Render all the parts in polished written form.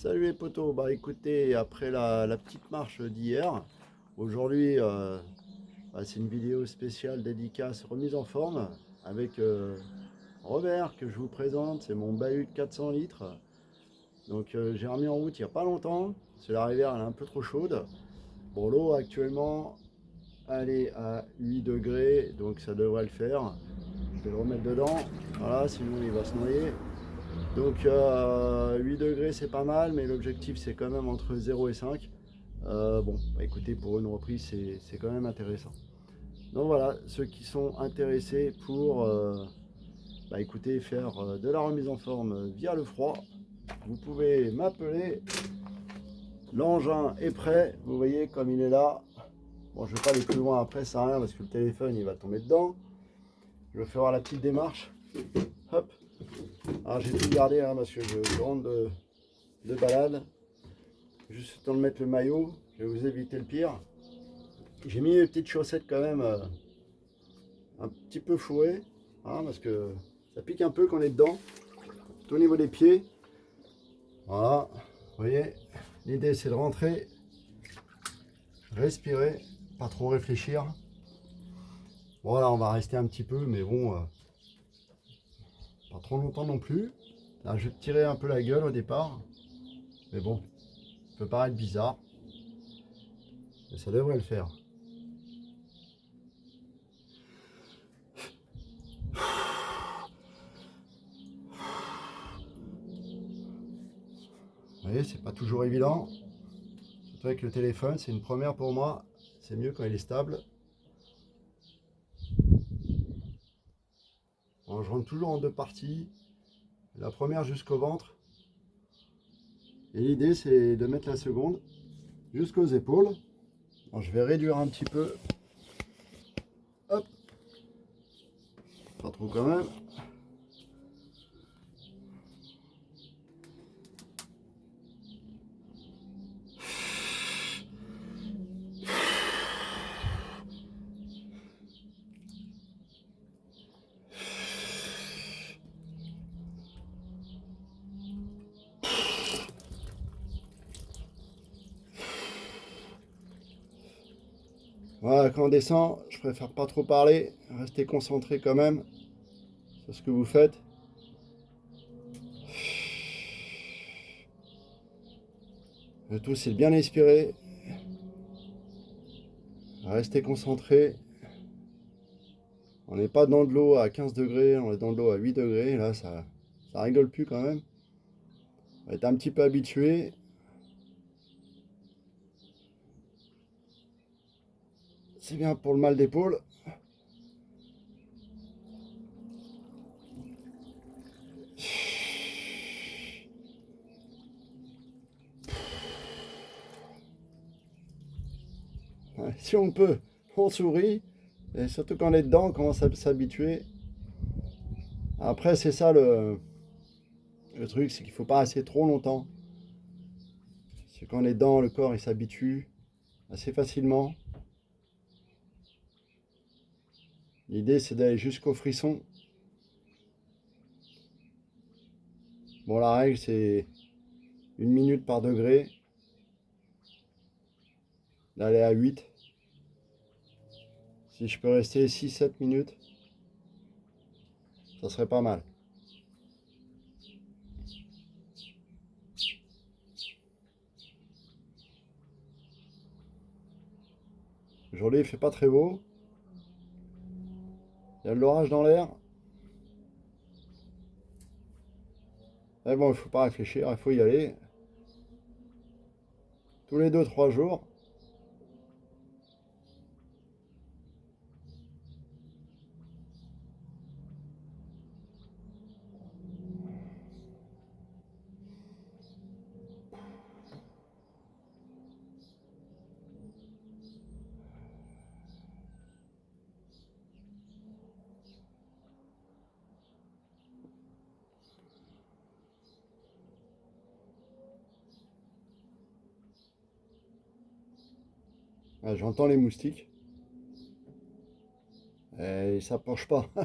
Salut les potos, bah écoutez, après la petite marche d'hier, aujourd'hui c'est une vidéo spéciale dédicace remise en forme avec Robert que je vous présente, c'est mon bahut de 400 litres. Donc j'ai remis en route il n'y a pas longtemps, parce que la rivière elle est un peu trop chaude. Bon, l'eau actuellement elle est à 8 degrés, donc ça devrait le faire. Je vais le remettre dedans, voilà, sinon il va se noyer. Donc 8 degrés c'est pas mal, mais l'objectif c'est quand même entre 0 et 5. Bon, bah, écoutez, pour une reprise c'est quand même intéressant. Donc voilà, ceux qui sont intéressés pour bah, écoutez, faire de la remise en forme via le froid, vous pouvez m'appeler. L'engin est prêt, vous voyez comme il est là. Bon, je ne vais pas aller plus loin après, ça sert à rien parce que le téléphone il va tomber dedans. Je vais faire la petite démarche. Hop. Alors j'ai tout gardé hein, parce que je rentre de balade. Juste le temps de mettre le maillot, je vais vous éviter le pire. J'ai mis les petites chaussettes quand même un petit peu fourrées, hein, parce que ça pique un peu quand on est dedans, tout au niveau des pieds. Voilà, vous voyez, l'idée c'est de rentrer, respirer, pas trop réfléchir. Voilà, on va rester un petit peu, mais bon, pas trop longtemps non plus. Là, je vais tirer un peu la gueule au départ, mais bon, ça peut paraître bizarre, mais ça devrait le faire. Vous voyez, c'est pas toujours évident. Surtout avec le téléphone, c'est une première pour moi. C'est mieux quand il est stable. Alors, je rentre toujours en deux parties. La première jusqu'au ventre. Et l'idée, c'est de mettre la seconde jusqu'aux épaules. Alors, je vais réduire un petit peu. Hop. Pas trop quand même. Voilà, quand on descend, je préfère pas trop parler. Rester concentré quand même sur ce que vous faites. Le tout, c'est de bien expirer. Rester concentré. On n'est pas dans de l'eau à 15 degrés, on est dans de l'eau à 8 degrés. Là, ça rigole plus quand même. On va être un petit peu habitué. C'est bien pour le mal d'épaule. Si on peut, on sourit. Et surtout quand on est dedans, on commence à s'habituer. Après, c'est ça le truc, c'est qu'il ne faut pas rester trop longtemps. Parce que quand on est dedans, le corps il s'habitue assez facilement. L'idée, c'est d'aller jusqu'au frisson. Bon, la règle, c'est 1 minute par degré. D'aller à 8. Si je peux rester 6-7 minutes, ça serait pas mal. Aujourd'hui, il fait pas très beau. Il y a de l'orage dans l'air. Mais bon, il faut pas réfléchir, il faut y aller. Tous les 2-3 jours. Ah, j'entends les moustiques. Et ils s'approchent pas. Vous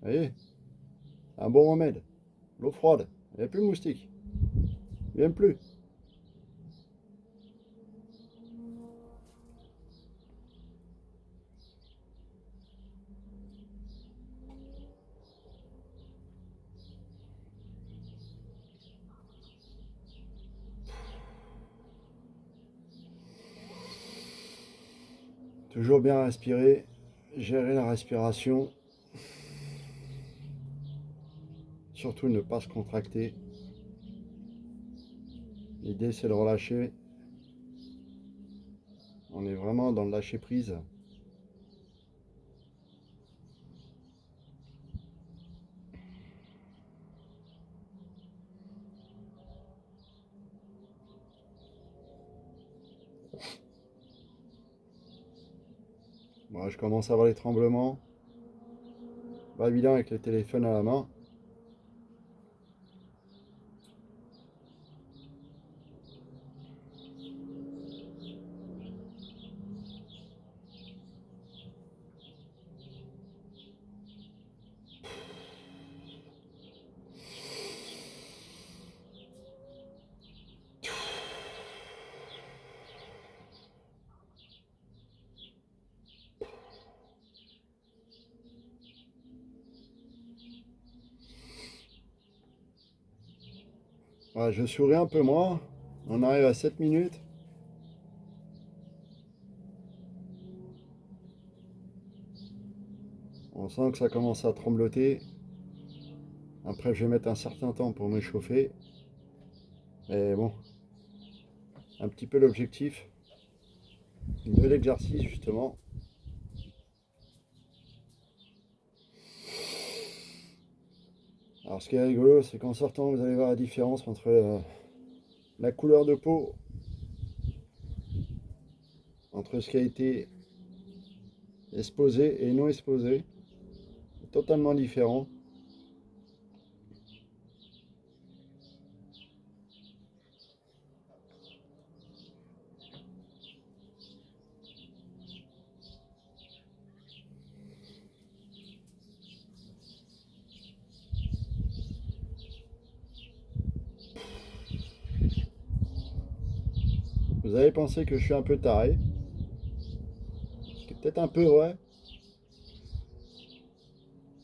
voyez, c'est un bon remède. L'eau froide. Il n'y a plus de moustiques. Il n'y en a plus. Toujours bien respirer, gérer la respiration. Surtout ne pas se contracter. L'idée c'est de relâcher. On est vraiment dans le lâcher prise. Moi, je commence à avoir les tremblements. Pas évident avec le téléphone à la main. Ouais, je souris un peu moins. On arrive à 7 minutes. On sent que ça commence à trembloter. Après, je vais mettre un certain temps pour m'échauffer. Mais bon, un petit peu l'objectif de l'exercice, justement. Alors, ce qui est rigolo, c'est qu'en sortant, vous allez voir la différence entre la couleur de peau, entre ce qui a été exposé et non exposé. C'est totalement différent. Vous avez pensé que je suis un peu taré. C'est peut-être un peu vrai.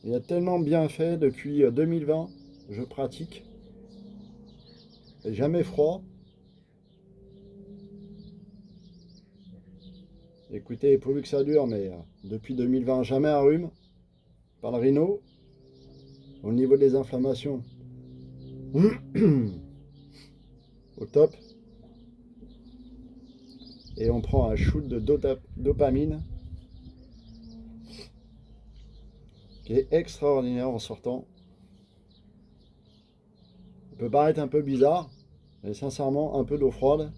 Il a tellement bien fait depuis 2020. Je pratique. Et jamais froid. Écoutez, pourvu que ça dure, mais depuis 2020, jamais un rhume. Par le rhino. Au niveau des inflammations. Au top. Et on prend un shoot de dopamine qui est extraordinaire en sortant. Ça peut paraître un peu bizarre, mais sincèrement, un peu d'eau froide,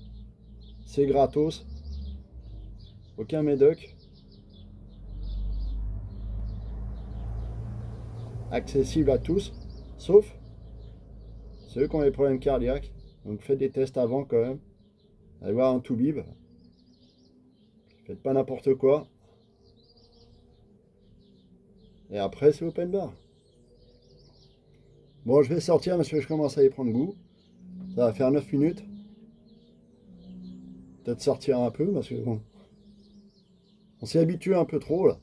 c'est gratos. Aucun médoc. Accessible à tous, sauf ceux qui ont des problèmes cardiaques. Donc faites des tests avant quand même. Allez voir un toubib. Faites pas n'importe quoi. Et après, c'est open bar. Bon, je vais sortir parce que je commence à y prendre goût. Ça va faire 9 minutes. Peut-être sortir un peu parce que bon, on s'est habitué un peu trop là.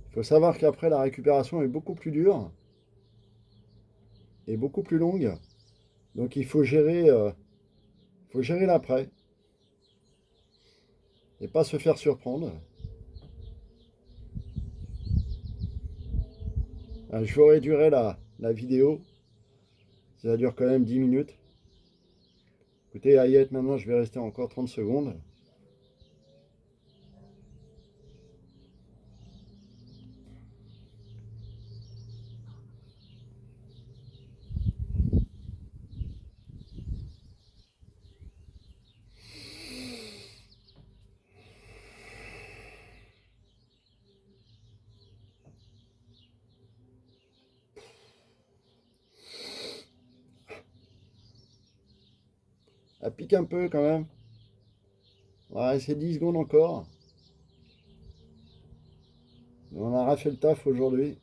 Il faut savoir qu'après, la récupération est beaucoup plus dure et beaucoup plus longue. Donc il faut gérer l'après et pas se faire surprendre. Je vous réduirai la vidéo. Ça dure quand même 10 minutes. Écoutez, Hayet, maintenant je vais rester encore 30 secondes. Ça pique un peu quand même. On va rester 10 secondes encore. On a fait le taf aujourd'hui.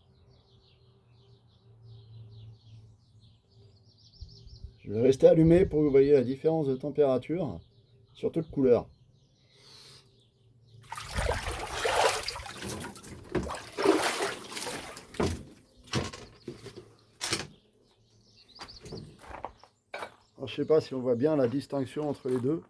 Je vais rester allumé pour que vous voyez la différence de température, surtout de couleur. Alors, je sais pas si on voit bien la distinction entre les deux.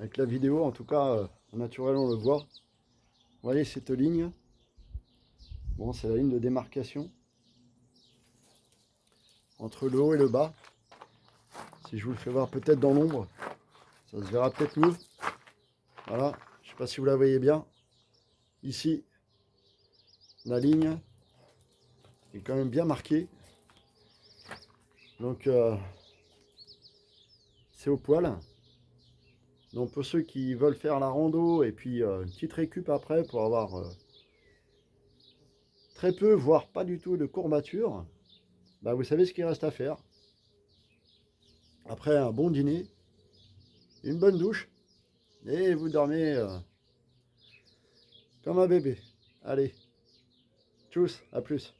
Avec la vidéo, en tout cas, en naturel, on le voit. Vous voyez cette ligne? Bon, c'est la ligne de démarcation entre le haut et le bas. Si je vous le fais voir peut-être dans l'ombre, ça se verra peut-être mieux. Voilà, je ne sais pas si vous la voyez bien. Ici, la ligne est quand même bien marquée. Donc, c'est au poil. Donc, pour ceux qui veulent faire la rando et puis une petite récup après pour avoir très peu, voire pas du tout de courbature, bah, vous savez ce qu'il reste à faire. Après un bon dîner, une bonne douche, et vous dormez comme un bébé. Allez, tchuss, à plus.